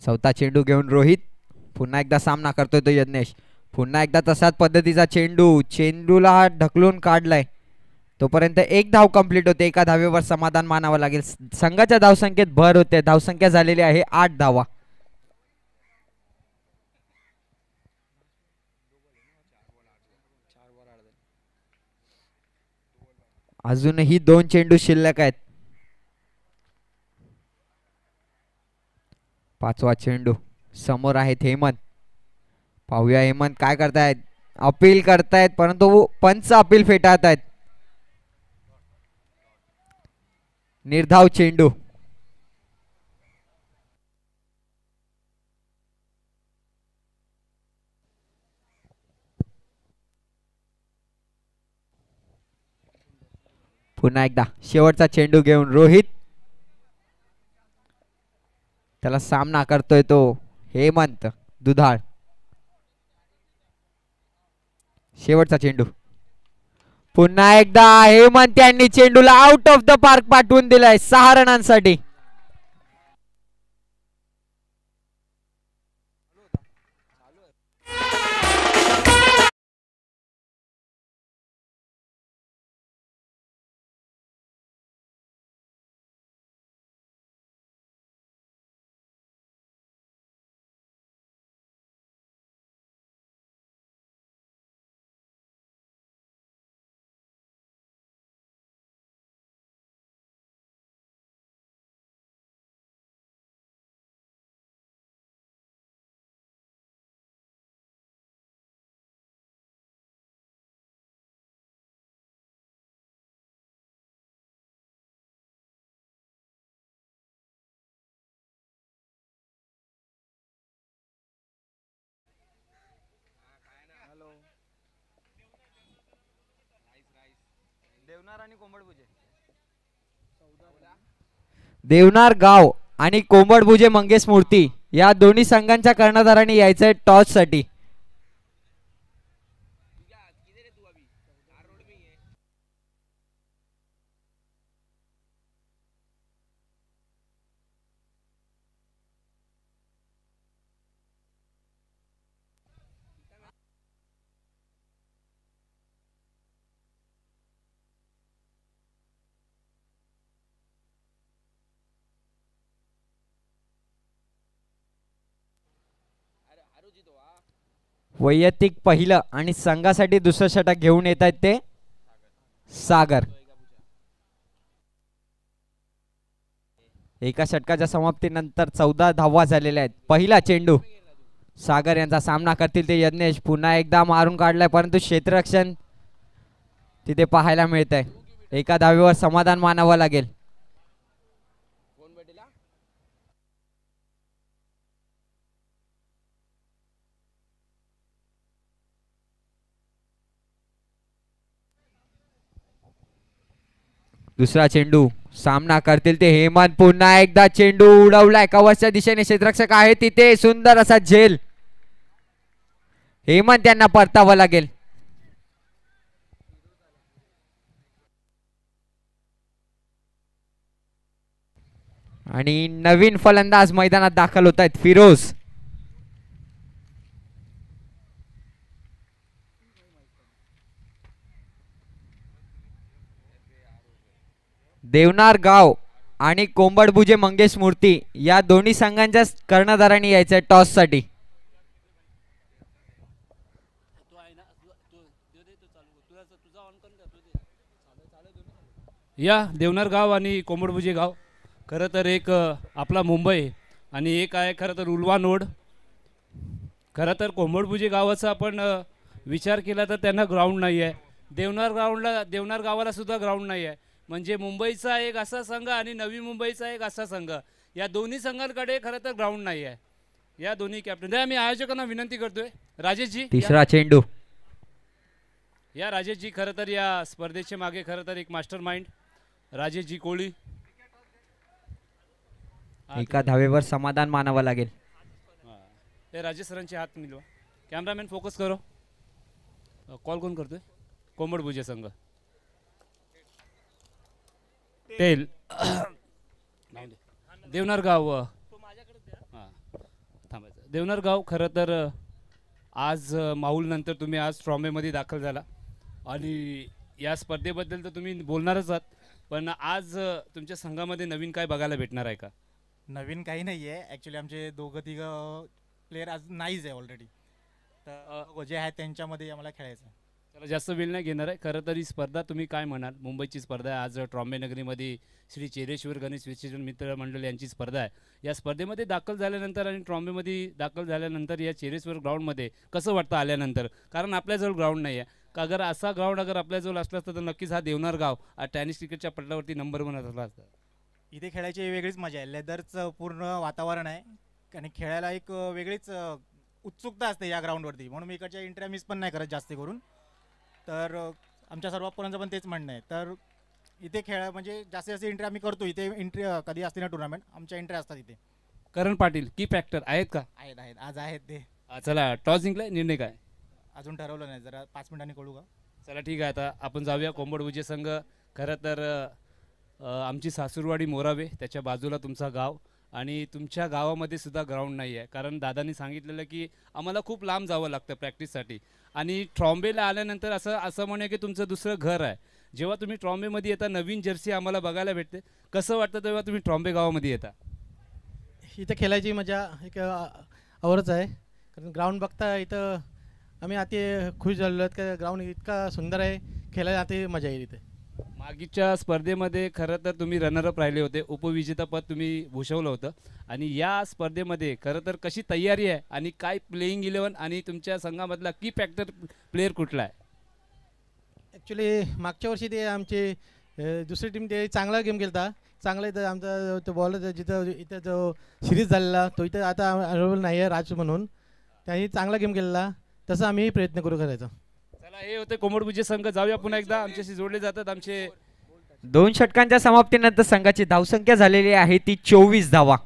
Speaker 2: चौथा चेंडू घेऊन रोहित. पुन्हा एकदा सामना करतोय तो यज्ञेश. पुन्हा एकदा तसाच पद्धतीचा चेंडू, चेंडूला ढकलून काढलाय. तोपर्यंत एक धाव कंप्लीट होते. एका धावेवर समाधान मानावं लागेल. संघाच्या धावसंख्येत भर होते. धावसंख्या झालेली आहे 8 धावा. अजूनही 2 चेंडू शिल्लक आहेत. पाचवा चेंडू. समोर आहेत हेमंत. पाहूया हेमंत काय करतायत. अपील करतायत, परंतु पंच अपील फेटाळत आहेत. निर्धाव चेंडू. पुन्हा एकदा शेवटचा चेंडू घेऊन रोहित. त्याला सामना करतोय तो हेमंत दुधाळ. शेवटचा चेंडू. पुन्हा एकदा हेमंत यांनी चेंडूला आउट ऑफ द पार्क पाठवून दिलाय 6 रनांसाठी. देवनार गाव आणि कोंबडभुजे मंगेश मूर्ती या दोन्ही संघांच्या कर्णधारांनी यायचंय टॉस साठी. वैयक्तिक पहिलं आणि संघासाठी दुसरं षटक घेऊन येत आहेत ते सागर. एका षटकाच्या समाप्तीनंतर 14 धावा झालेल्या आहेत. पहिला चेंडू. सागर यांचा सामना करतील ते यज्ञेश. पुन्हा एकदा मारून काढलाय, परंतु क्षेत्ररक्षण तिथे पाहायला मिळत आहे. एका धावेवर समाधान मानावं लागेल. दुसरा चेंडू. सामना करतील ते हेमंत. पुन्हा एकदा चेंडू उडवलाय कवचच्या दिशेने. क्षेत्ररक्षक आहे तिथे. सुंदर असा झेल. हेमंत यांना परतावं लागेल. आणि नवीन फलंदाज मैदानात दाखल होत आहेत फिरोज. देवनार गाव आणि कोंबडभुजे मंगेश मूर्ती या दोन्ही संघांच्या कर्णधारांनी यायचं टॉस साठी.
Speaker 1: या देवनार गाव आणि कोंबडभुजे गाव खरं तर एक आपला मुंबई आणि एक आहे खरं तर उल्वा नोड. खरं तर कोंबडभुजे गावाचा आपण विचार केला तर त्यांना ग्राउंड नाही आहे. देवनार गावाला सुद्धा ग्राउंड नाही आहे. म्हणजे मुंबईचा एक असा संघ आणि नवी मुंबईचा एक असा संघ, या दोन्ही संघांकडे खरं तर ग्राउंड नाही आहे. या दोन्ही कॅप्टन मी आयोजकांना विनंती करतोय, राजेशजी
Speaker 2: तिसरा चेंडू.
Speaker 1: या राजेशजी खरं तर या स्पर्धेच्या मागे खरं तर एक मास्टर माइंड राजेशजी कोळी.
Speaker 2: एका धावेवर समाधान मानावं लागेल.
Speaker 1: ते राजेश सरांचे हात मिळवा. कॅमेरामॅन फोकस करो. कॉल कोण करतोय? कोंबडभुजे संघ टेल देवनार गाव. हां थांबायचं. देवनार गाव खरं तर आज माहुल नंतर तुम्ही आज ट्रॉमेमध्ये दाखल झाला आणि या स्पर्धेबद्दल तर तुम्ही बोलणारच आहात, पण आज तुमच्या संघामध्ये नवीन काय बघायला भेटणार आहे का?
Speaker 3: नवीन काही नाही आहे. ॲक्च्युली आमचे दोघं तिघं प्लेयर आज नाहीच आहे ऑलरेडी, तर जे आहेत त्यांच्यामध्ये आम्हाला खेळायचं आहे.
Speaker 1: त्याला जास्त वेळ नाही घेणार आहे. खरं तर ही स्पर्धा तुम्ही काय म्हणाल? मुंबईची स्पर्धा आहे. आज ट्रॉम्बे नगरीमध्ये श्री चेरेश्वर गणेश विसर्जन मित्र मंडळ यांची स्पर्धा आहे. या स्पर्धेमध्ये दाखल झाल्यानंतर आणि ट्रॉम्बेमध्ये दाखल झाल्यानंतर या चेरेश्वर ग्राउंडमध्ये कसं वाटतं आल्यानंतर? कारण आपल्याजवळ ग्राउंड नाही आहे. का अगर असा ग्राउंड अगर आपल्याजवळ असला असता तर नक्कीच हा देवनार गाव टेनिस क्रिकेटच्या पटलावरती नंबर 1 असला असता.
Speaker 3: इथे खेळायची वेगळीच मजा आहे. लेदरचं पूर्ण वातावरण आहे आणि खेळायला एक वेगळीच उत्सुकता असते या ग्राउंडवरती, म्हणून मी इकडच्या एंट्री मिस पण नाही करत जास्त करून. तर आमच्या सर्व पोरांचं पण तेच म्हणणं आहे. तर इथे खेळ म्हणजे जास्तीत जास्त एंट्री आम्ही करतो. इथे एंट्री कधी असते ना टुर्नामेंट, आमच्या एंट्री असतात इथे.
Speaker 1: करण पाटील की फॅक्टर आहेत का?
Speaker 3: आहेत आज आहेत ते.
Speaker 1: चला टॉस जिंकलाय, निर्णय काय?
Speaker 3: अजून ठरवलं नाही, जरा 5 मिनिटांनी कळू का?
Speaker 1: चला ठीक आहे. आता आपण जाऊया कोंबडभुजे संघ. खरं तर आमची सासूरवाडी मोरावे, त्याच्या बाजूला तुमचा गाव आणि तुमच्या गावामध्ये सुद्धा ग्राउंड नाही आहे. कारण दादांनी सांगितलेलं की आम्हाला खूप लांब जावं लागतं प्रॅक्टिससाठी आणि ट्रॉम्बेला आल्यानंतर असं म्हणूया की तुमचं दुसरं घर आहे. जेव्हा तुम्ही ट्रॉम्बेमध्ये येता नवीन जर्सी आम्हाला बघायला भेटते. कसं वाटतं तेव्हा तुम्ही ट्रॉम्बे गावामध्ये येता?
Speaker 4: इथं खेळायची मजा एक आवरच आहे. कारण ग्राउंड बघता इथं आम्ही आता खुश झालेलो आहेत का ग्राउंड इतका सुंदर आहे, खेळायला आता मजा येईल इथे.
Speaker 1: मागीच्या स्पर्धेमध्ये खरं तर तुम्ही रनरअप राहिले होते, उपविजेतापद तुम्ही भूषवलं होतं आणि या स्पर्धेमध्ये खरं तर कशी तयारी आहे आणि काय प्लेइंग 11 आणि तुमच्या संघामधला की फॅक्टर प्लेयर कुठला आहे?
Speaker 4: ॲक्च्युली मागच्या वर्षी ते आमचे दुसरी टीम ते चांगला गेम खेळता, चांगला इथं आमचा तो बॉलर जिथं इथं जो सिरीज झालेला तो इथं आता अवेलेबल नाही आहे राज म्हणून, त्यांनी चांगला गेम खेळला, तसं आम्ही प्रयत्न करू करायचा.
Speaker 1: चला हे होते कोंबडभुजे संघ. जाऊया पुन्हा एकदा, आमच्याशी जोडले जातात आमचे
Speaker 2: 2 षटकांच्या समाप्तीनंतर संघाची धावसंख्या झालेली आहे ती 24 धावा.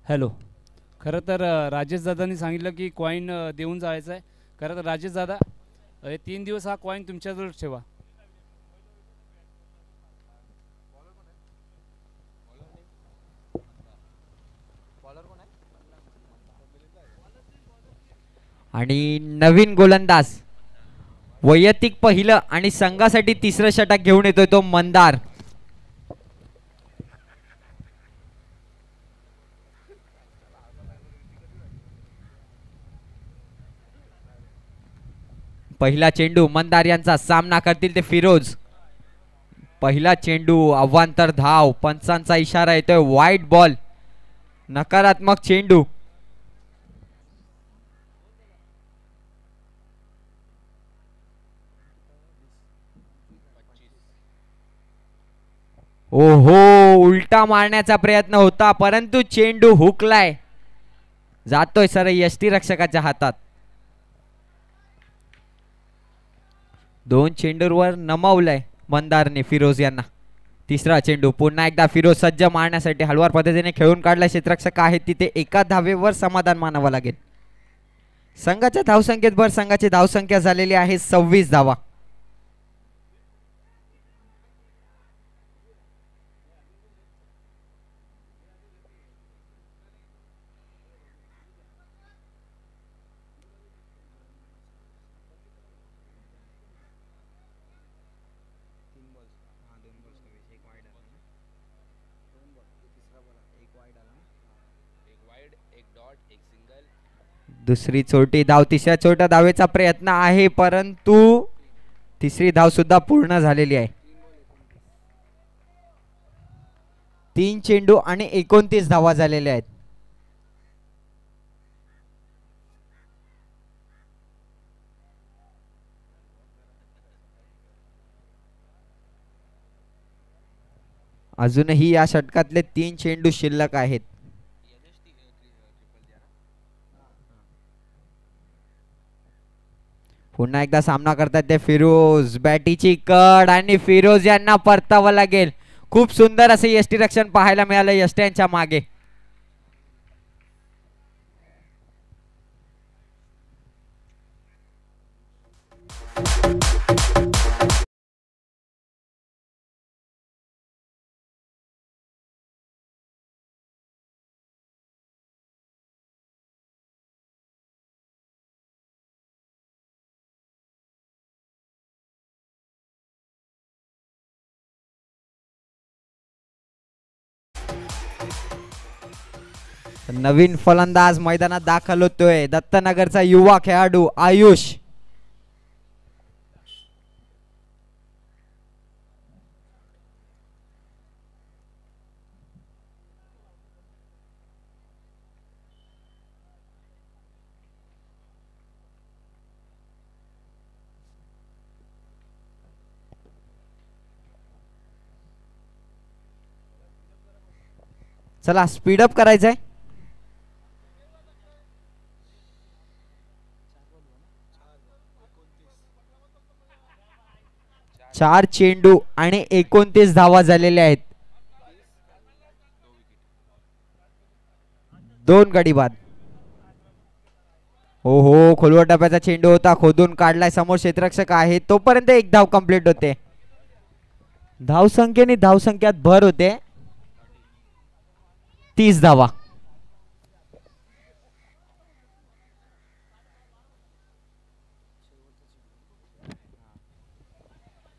Speaker 1: हॅलो. खरं तर राजेश दादांनी सांगितलं की कॉईन देऊन जायचं आहे. खरं तर राजेश दादा 3 दिवस हा कॉईन तुमच्याजवळ ठेवा.
Speaker 2: आणि नवीन गोलंदाज वैयक्तिक पहिलं आणि संघासाठी तिसरं षटक घेऊन येतोय तो मंदार. पहिला चेंडू मंदार यांचा सामना करतील ते फिरोज. पहिला चेंडू अवांतर धाव, पंचांचा इशारा येतोय वाईट बॉल, नकारात्मक चेंडू. ओहो, उलटा मारण्याचा प्रयत्न होता परंतु चेंडू हुकलाय, जातोय सर यष्टीरक्षकाच्या हातात. 2 चेंडूवर नमवलंय मंदारने फिरोज यांना. तिसरा चेंडू पुन्हा एकदा फिरोज सज्ज मारण्यासाठी हलवार पद्धतीने खेळून काढला. क्षेत्ररक्षक आहेत तिथे एका धावेवर समाधान मानावं लागेल. संघाच्या धावसंख्येत भर, संघाची धावसंख्या झालेली आहे 26 धावा. दुसरी छोटी धाव, तिसऱ्या छोट्या धावेचा प्रयत्न आहे परंतु तिसरी धाव सुद्धा पूर्ण झालेली आहे. 3 चेंडू आणि 29 धावा झालेल्या आहेत. अजूनही या षटकातले 3 चेंडू शिल्लक आहेत. पुन्हा एकदा सामना करतात ते फिरोज. बॅटीची कड आणि फिरोज यांना परतावं लागेल. खूप सुंदर असे यष्टीरक्षण पाहायला मिळालं यष्ट्यांच्या मागे. नवीन फलंदाज मैदानात दाखल होतोय, दत्तनगरचा युवा खेळाडू आयुष. चला स्पीडअप करायचंय. 4 चेंडू आणि 29 धावा झालेल्या आहेत. 2 गडी बाद. हो हो, खोलवर टप्प्याचा चेंडू होता, खोदून काढलाय. समोर क्षेत्ररक्षक आहे तोपर्यंत 1 धाव कंप्लीट होते. धावसंख्येने धावसंख्यात भर होते. 30 धावा.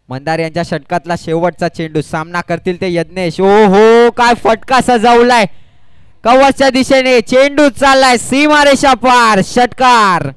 Speaker 2: मंदार यांच्या षटकातला शेवटचा चेंडू, सामना करतील ते यज्ञेश. ओ हो, काय फटका सजवलाय कवचच्या दिशेने. चेंडू चाललाय सीमारेषा पार, षटकार.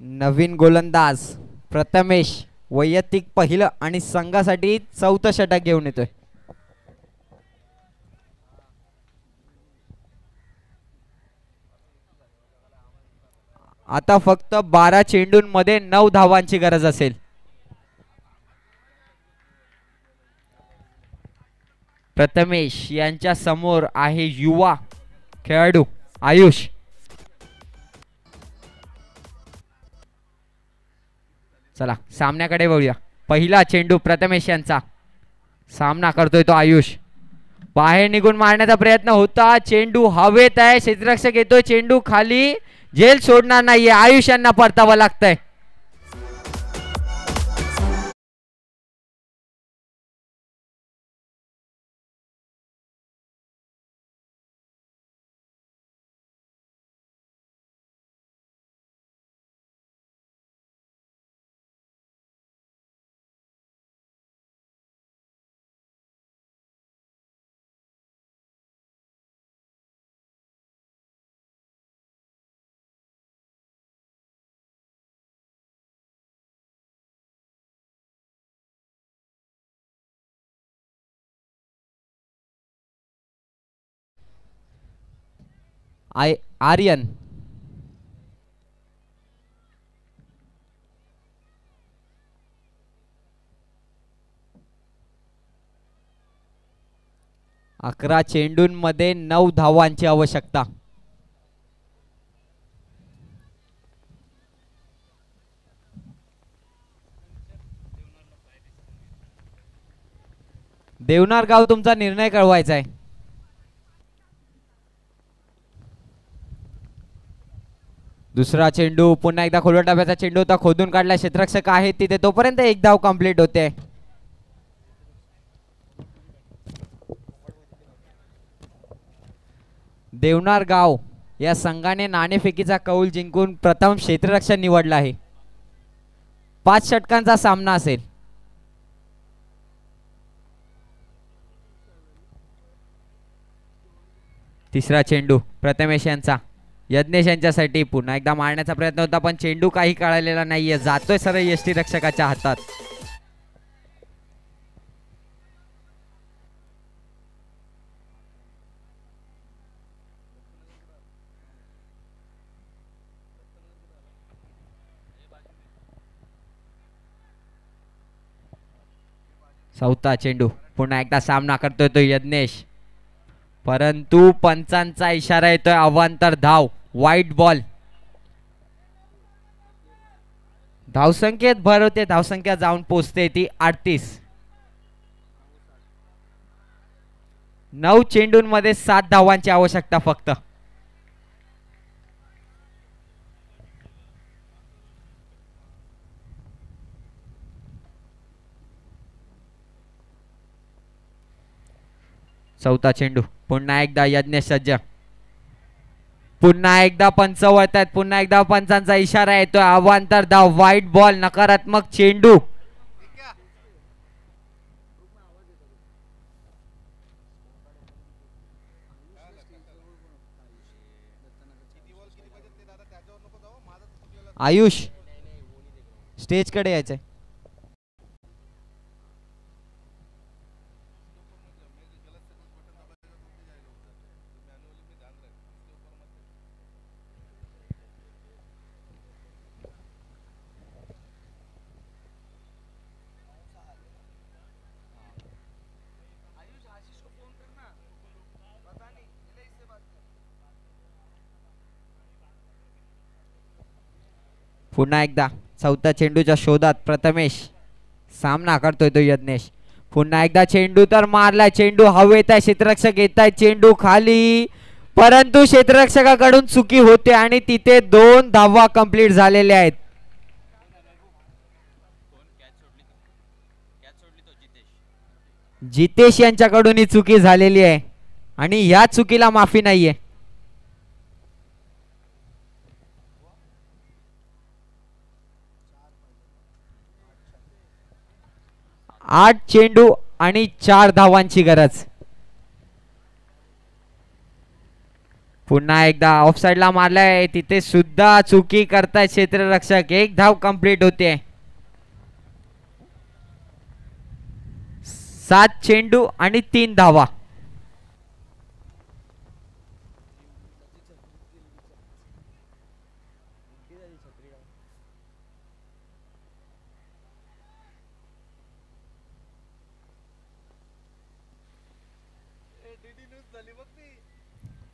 Speaker 2: नवीन गोलंदाज प्रथमेश वैयक्तिक पहिलं आणि संघासाठी चौथं षटक घेऊन येतोय. आता फक्त 12 चेंडूंमध्ये 9 धावांची गरज असेल. प्रथमेश यांच्या समोर आहे युवा खेळाडू आयुष. चला सामन्याकडे वळूया. पहिला चेंडू प्रथमेश यांचा. सामना करतोय तो आयुष. बाहेर निघून मारण्याचा प्रयत्न होता. चेंडू हवेत आहे. क्षेत्ररक्षक येतोय. चेंडू खाली. झेल सोडणार नाहीये. आयुष यांना परतावं लागतंय. आर्यन अकरा चेंडूंमध्ये 9 धावांची आवश्यकता. देवनार गाव तुमचा निर्णय कळवायचा आहे. दुसरा चेंडू पुन्हा एकदा खोलवर डाव्याचा चेंडू होता. खोदून काढला. क्षेत्ररक्षक आहेत तिथे. तोपर्यंत एक धाव कंप्लीट होते. देवनार गाव या संघाने नाणेफेकीचा कौल जिंकून प्रथम क्षेत्ररक्षक निवडला आहे. 5 षटकांचा सामना असेल. तिसरा चेंडू प्रथमेश यांचा. यज्ञेश यांच्यासाठी पुन्हा एकदा मारण्याचा प्रयत्न होता पण चेंडू काही कळलेला नाहीये. जातोय सरळ यष्टीरक्षकाच्या हातात. चौथा चेंडू. पुन्हा एकदा सामना करतोय तो यज्ञेश परंतु पंचांचा इशारा येतोय. अवांतर धाव. वाईट बॉल. धावसंख्येत भर होते. धावसंख्या जाऊन पोहोचते ती 38. 9 चेंडूंमध्ये 7 धावांची आवश्यकता फक्त. चौथा चेंडू. पुन्हा एकदा यज्ञ सज्ज. पुन्हा एकदा पंच वळतायत. पुन्हा एकदा पंचांचा इशारा येतोय. अवांतर धाव. वाईट बॉल. नकारात्मक चेंडू. आयुष स्टेज कडे यायचंय. पुन्हा एकदा चौथ्या चेंडूच्या शोधात प्रथमेश. सामना करतोय तो यज्ञेश. पुन्हा एकदा चेंडू तर मारलाय. चेंडू हवेत आहे. क्षेत्ररक्षक येत आहे. चेंडू खाली परंतु क्षेत्ररक्षकाकडून चुकी होते आणि तिथे 2 धावा कंप्लीट झालेल्या आहेत. जितेश यांच्याकडून ही चुकी झालेली आहे आणि या चुकीला माफी नाहीये. 8 चेंडू आणि 4 धावांची गरज. पुन्हा एकदा ऑफ साइडला मारलाय, तिथे सुद्धा चुकी करतायत क्षेत्ररक्षक. एक धाव कंप्लीट होते. 7 चेंडू आणि 3 धावा.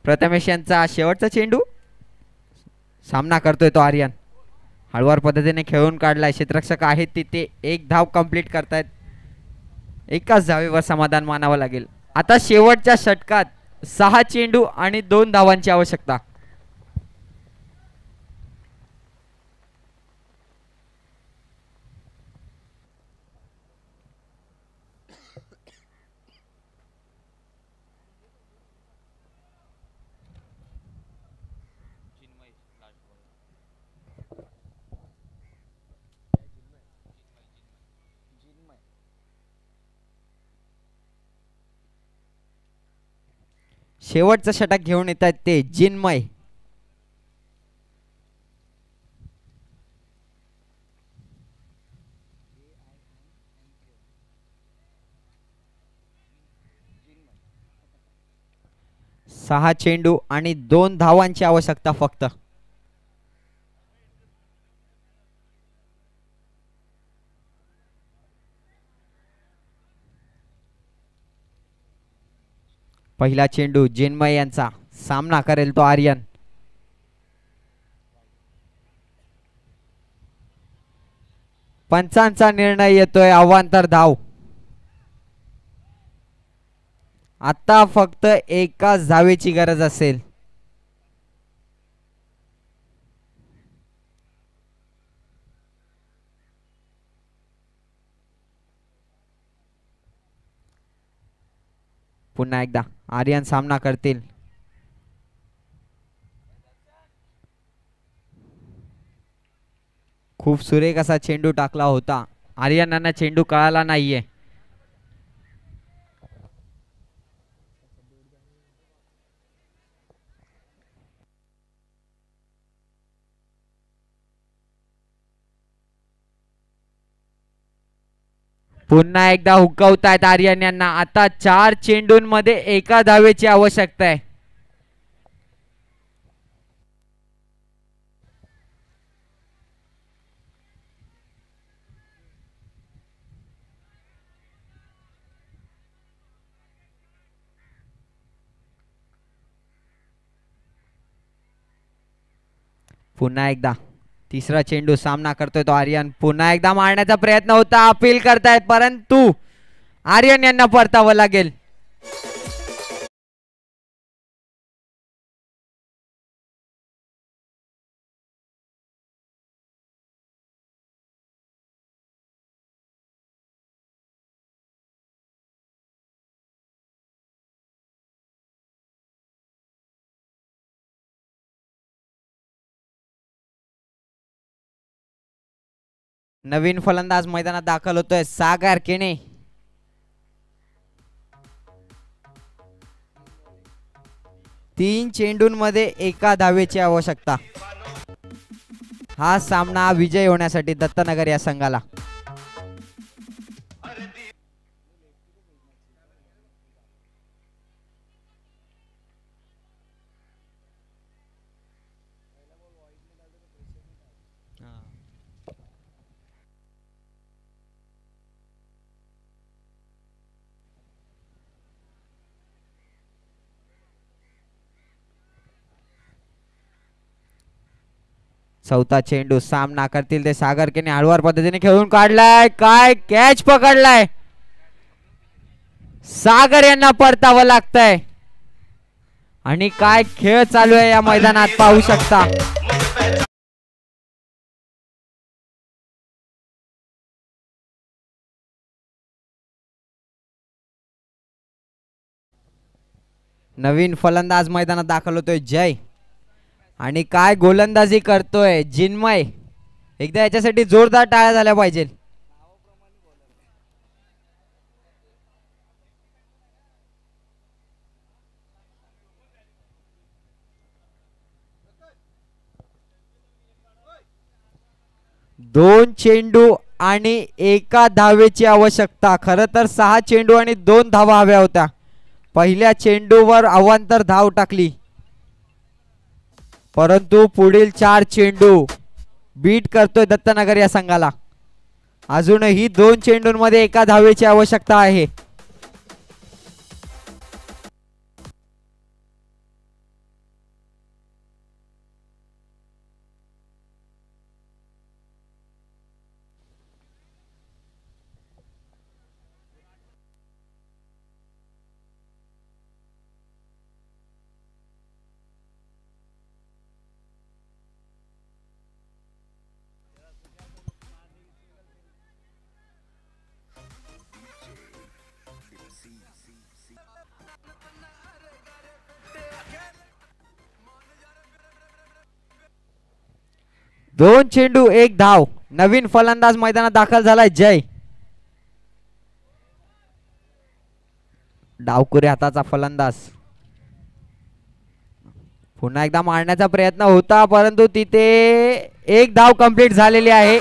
Speaker 2: प्रथमेश यांचा शेवटचा चेंडू. सामना करतोय तो आर्यन. हळवार पद्धतीने खेळून काढलाय. क्षेत्ररक्षक आहेत तिथे. एक धाव कंप्लीट करतायत. एकाच धावेवर समाधान मानावं लागेल. आता शेवटच्या षटकात 6 चेंडू आणि 2 धावांची आवश्यकता. शेवटचं षटक घेऊन येत आहेत ते जिन्मय. सहा चेंडू आणि 2 धावांची आवश्यकता फक्त. पहिला चेंडू जिन्मय यांचा. सामना करेल तो आर्यन. पंचांचा निर्णय येतोय. अवांतर धाव. आता फक्त एकाच धावेची गरज असेल. पुन्हा एकदा आर्यन सामना करतील. खूप सुरेख असा चेंडू टाकला होता. आर्यनांना चेंडू कळाला नाहीये. पुन्हा एकदा हुकवतायत आर्यन यांना. आता 4 चेंडूंमध्ये एका धावेची आवश्यकता आहे. पुन्हा एकदा तिसरा चेंडू. सामना करतोय तो आर्यन. पुन्हा एकदा मारण्याचा प्रयत्न होता. अपील करतायत परंतु आर्यन यांना परतावं लागेल. नवीन फलंदाज मैदानात दाखल होतोय. सागर केणे. तीन चेंडूंमध्ये एका धावेची आवश्यकता. हा सामना विजय होण्यासाठी दत्तनगर या संघाला. चौथा चेंडू. सामना करतील ते सागर केने. हळवार पद्धतीने खेळून काढलाय. काय कॅच पकडलाय. सागर यांना परतावं लागतंय. आणि काय खेळ चालू आहे या मैदानात पाहू शकता. नवीन फलंदाज मैदानात दाखल होतोय जय. आणि काय गोलंदाजी करतोय जिन्मय. एकदा याच्यासाठी जोरदार टाळ्या झाल्या पाहिजे. 2 चेंडू आणि एका धावेची आवश्यकता. खरं तर 6 चेंडू आणि 2 धावा हव्या होत्या. पहिल्या चेंडूवर अवांतर धाव टाकली, परंतु पुढील 4 चेंडू बीट करतोय दत्तनगर या संघाला. अजूनही 2 चेंडूंमध्ये एका धावेची आवश्यकता आहे. दोन चेंडू एक धाव. नवीन फलंदाज मैदानात दाखल झालाय जय. डावकुरे हाताचा फलंदाज. पुन्हा एकदा मारण्याचा प्रयत्न होता, परंतु तिथे एक धाव कंप्लीट झालेली आहे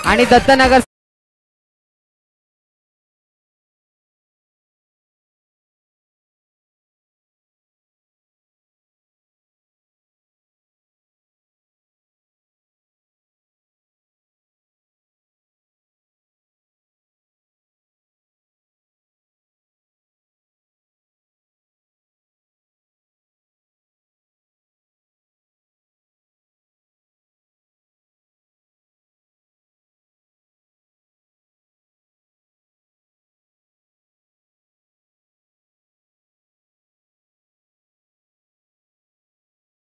Speaker 2: आणि दत्तनगर